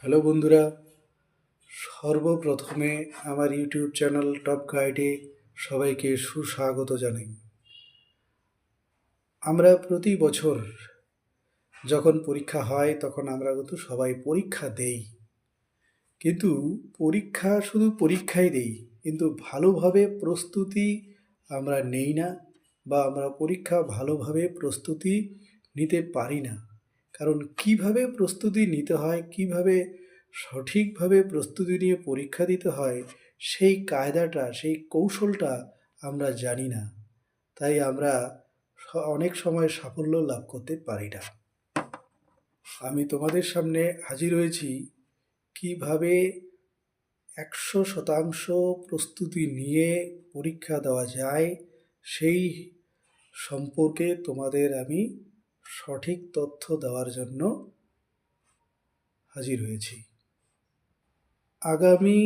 Hello বন্ধুরা, সর্বপ্রথমে আমার ইউটিউব চ্যানেল টপ গাইডে সবাইকে সুস্বাগত জানাই। আমরা প্রতি বছর যখন পরীক্ষা হয় তখন আমরা কিন্তু সবাই পরীক্ষা দেই, কিন্তু পরীক্ষা শুধু পরীক্ষাই দেই, কিন্তু ভালোভাবে প্রস্তুতি আমরা নেই না, বা আমরা পরীক্ষা ভালোভাবে প্রস্তুতি নিতে পারি না। কারণ কিভাবে প্রস্তুতি নিতে হয়, কিভাবে সঠিকভাবে প্রস্তুতি নিয়ে পরীক্ষা দিতে হয়, সেই কায়দাটা, সেই কৌশলটা আমরা জানি না। তাই আমরা অনেক সময় সাফল্য লাভ করতে পারি না। আমি তোমাদের সামনে হাজির হয়েছি কিভাবে 100% প্রস্তুতি নিয়ে পরীক্ষা দেওয়া যায়, সেই সম্পর্কে তোমাদের আমি সঠিক তথ্য দেওয়ার জন্য হাজির হয়েছি। আগামী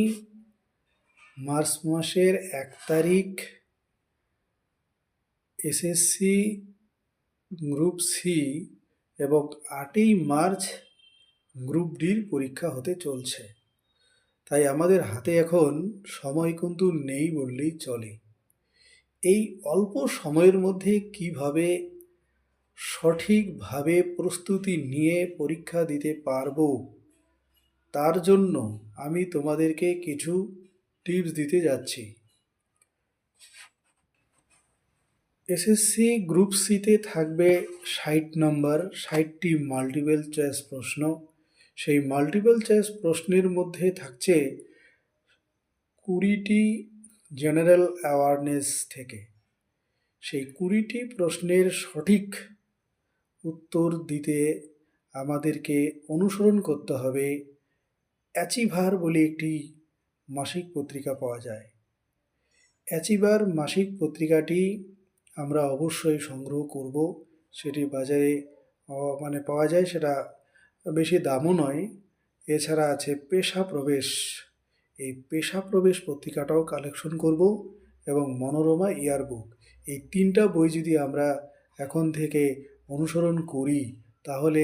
মার্চ মাসের 1 তারিখ এসএসসি গ্রুপ সি এবং 8ই মার্চ গ্রুপ ডির পরীক্ষা হতে চলছে। তাই আমাদের হাতে এখন সময় কিন্তু নেই বললেই চলে। এই অল্প সময়ের মধ্যে কিভাবে সঠিকভাবে প্রস্তুতি নিয়ে পরীক্ষা দিতে পারবো, তার জন্য আমি তোমাদেরকে কিছু টিপস দিতে যাচ্ছি। এসএসসি গ্রুপ সিতে থাকবে 60 নম্বর, 60টি মাল্টিপল চয়েস প্রশ্ন। সেই মাল্টিপল চয়েস প্রশ্নের মধ্যে থাকছে 20টি জেনারেল অ্যাওয়ারনেস থেকে। সেই 20টি প্রশ্নের সঠিক উত্তর দিতে আমাদেরকে অনুসরণ করতে হবে। অ্যাচিভার বলে একটি মাসিক পত্রিকা পাওয়া যায়। অ্যাচিভার মাসিক পত্রিকাটি আমরা অবশ্যই সংগ্রহ করব। সেটি বাজারে পাওয়া যায়, সেটা বেশি দামও নয়। এছাড়া আছে পেশা প্রবেশ, এই পেশা প্রবেশ পত্রিকাটাও কালেকশন করব, এবং মনোরমা ইয়ারবুক। এই 3টা বই যদি আমরা এখন থেকে অনুসরণ করি, তাহলে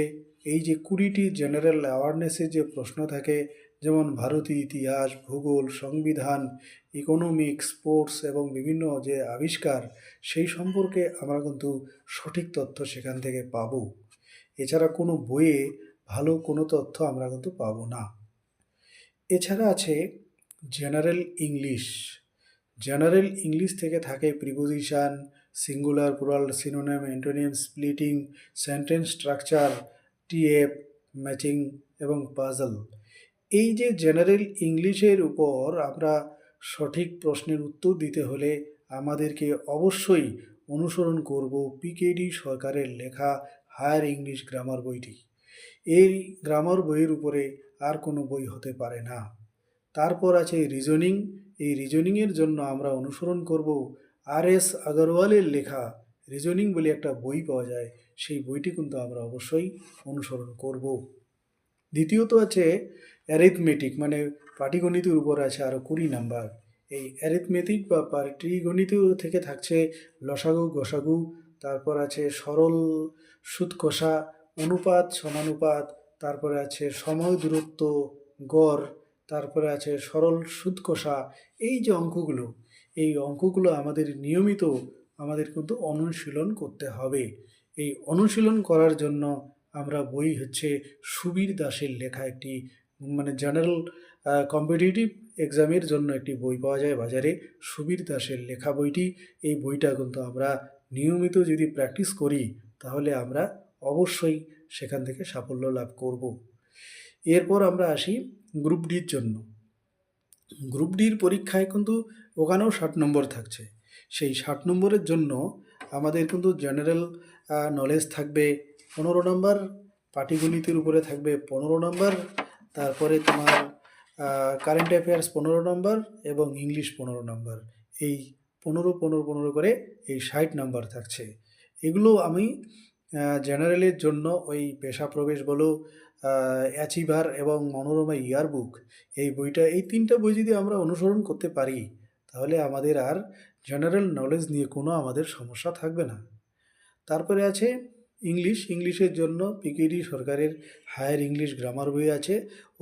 এই যে 20টি জেনারেল অ্যাওয়ারনেসের যে প্রশ্ন থাকে, যেমন ভারতীয় ইতিহাস, ভূগোল, সংবিধান, ইকোনমিক্স, স্পোর্টস এবং বিভিন্ন যে আবিষ্কার, সেই সম্পর্কে আমরা কিন্তু সঠিক তথ্য সেখান থেকে পাব। এছাড়া কোনো বইয়ে ভালো কোনো তথ্য আমরা কিন্তু পাবো না। এছাড়া আছে জেনারেল ইংলিশ। জেনারেল ইংলিশ থেকে থাকে preposition, singular, plural, synonym, antonym, splitting, sentence structure, TF, matching এবং পাজল। এই যে জেনারেল ইংলিশের উপর আমরা সঠিক প্রশ্নের উত্তর দিতে হলে আমাদেরকে অবশ্যই অনুসরণ করব পিকেডি সরকারের লেখা হায়ার ইংলিশ গ্রামার বইটি। এই গ্রামার বইয়ের উপরে আর কোনো বই হতে পারে না। তারপর আছে রিজনিং। এই রিজনিংয়ের জন্য আমরা অনুসরণ করব আর.এস. আগরওয়ালের লেখা রিজনিং বলে একটা বই পাওয়া যায়, সেই বইটি কিন্তু আমরা অবশ্যই অনুসরণ করব। দ্বিতীয়ত আছে অ্যারিথমেটিক, পাটিগণিতের উপর আছে আরও 20 নাম্বার। এই অ্যারিথমেটিক বা পাটিগণিত থেকে থাকছে লসাগু, গসাগু, তারপর আছে সরল সুদ কষা, অনুপাত, সমানুপাত, তারপরে আছে সময়, দূরত্ব, গড়, তারপরে আছে সরল সুদ কষা। এই যে অঙ্কগুলো, এই অঙ্কগুলো আমাদের কিন্তু অনুশীলন করতে হবে। এই অনুশীলন করার জন্য আমরা বই হচ্ছে সুবীর দাসের লেখা একটি জেনারেল কম্পিটিটিভ এক্সামের জন্য একটি বই পাওয়া যায় বাজারে, সুবীর দাসের লেখা বইটি। এই বইটা কিন্তু আমরা নিয়মিত যদি প্র্যাকটিস করি, তাহলে আমরা অবশ্যই সেখান থেকে সাফল্য লাভ করব। এরপর আমরা আসি গ্রুপ ডির জন্য। গ্রুপ ডির পরীক্ষায় কিন্তু ওখানেও 60 নম্বর থাকছে। সেই 60 নম্বরের জন্য আমাদের কিন্তু জেনারেল নলেজ থাকবে 15 নম্বর, পাটিগণিতের উপরে থাকবে 15 নম্বর, তারপরে তোমার কারেন্ট অ্যাফেয়ার্স 15 নম্বর এবং ইংলিশ 15 নম্বর। এই 15 করে এই 60 নম্বর থাকছে। এগুলো আমি জেনারেলের জন্য ওই পেশা প্রবেশ বলো, অ্যাচিভার এবং মনোরমা ইয়ারবুক, এই বইটা, এই 3টা বই যদি আমরা অনুসরণ করতে পারি, তাহলে আমাদের আর জেনারেল নলেজ নিয়ে কোনো আমাদের সমস্যা থাকবে না। তারপরে আছে ইংলিশের জন্য পিকেডি সরকারের হায়ার ইংলিশ গ্রামার বই আছে।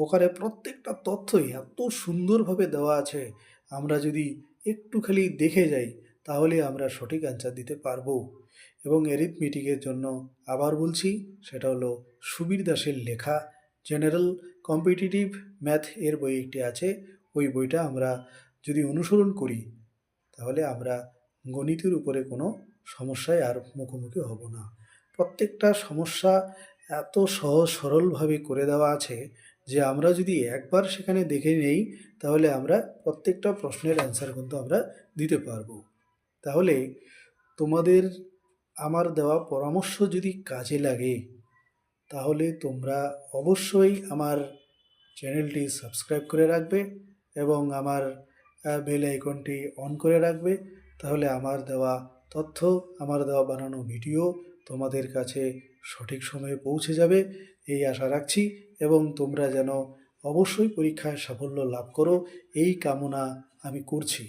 ওখানে প্রত্যেকটা তথ্যই এত সুন্দরভাবে দেওয়া আছে, আমরা যদি একটু খালি দেখে যাই তাহলে আমরা সঠিক অ্যান্সার দিতে পারবো। এবং অ্যারিথমেটিকের জন্য আবার বলছি, সেটা হলো সুবীর দাসের লেখা জেনারেল কম্পিটিটিভ ম্যাথ এর বই একটি আছে। ওই বইটা আমরা যদি অনুসরণ করি তাহলে আমরা গণিতের উপরে কোনো সমস্যায় আর মুখোমুখি হব না। প্রত্যেকটা সমস্যা এত সহজ সরলভাবে করে দেওয়া আছে যে আমরা যদি একবার সেখানে দেখে নেই তাহলে আমরা প্রত্যেকটা প্রশ্নের অ্যান্সার কিন্তু আমরা দিতে পারবো। তাহলে তোমাদের আমার দেওয়া পরামর্শ যদি কাজে লাগে তাহলে তোমরা অবশ্যই আমার চ্যানেলটি সাবস্ক্রাইব করে রাখবে এবং আমার বেল আইকনটি অন করে রাখবে। তাহলে আমার দেওয়া তথ্য, আমার দেওয়া বানানো ভিডিও তোমাদের কাছে সঠিক সময়ে পৌঁছে যাবে এই আশা রাখছি, এবং তোমরা যেন অবশ্যই পরীক্ষায় সাফল্য লাভ করো এই কামনা আমি করছি।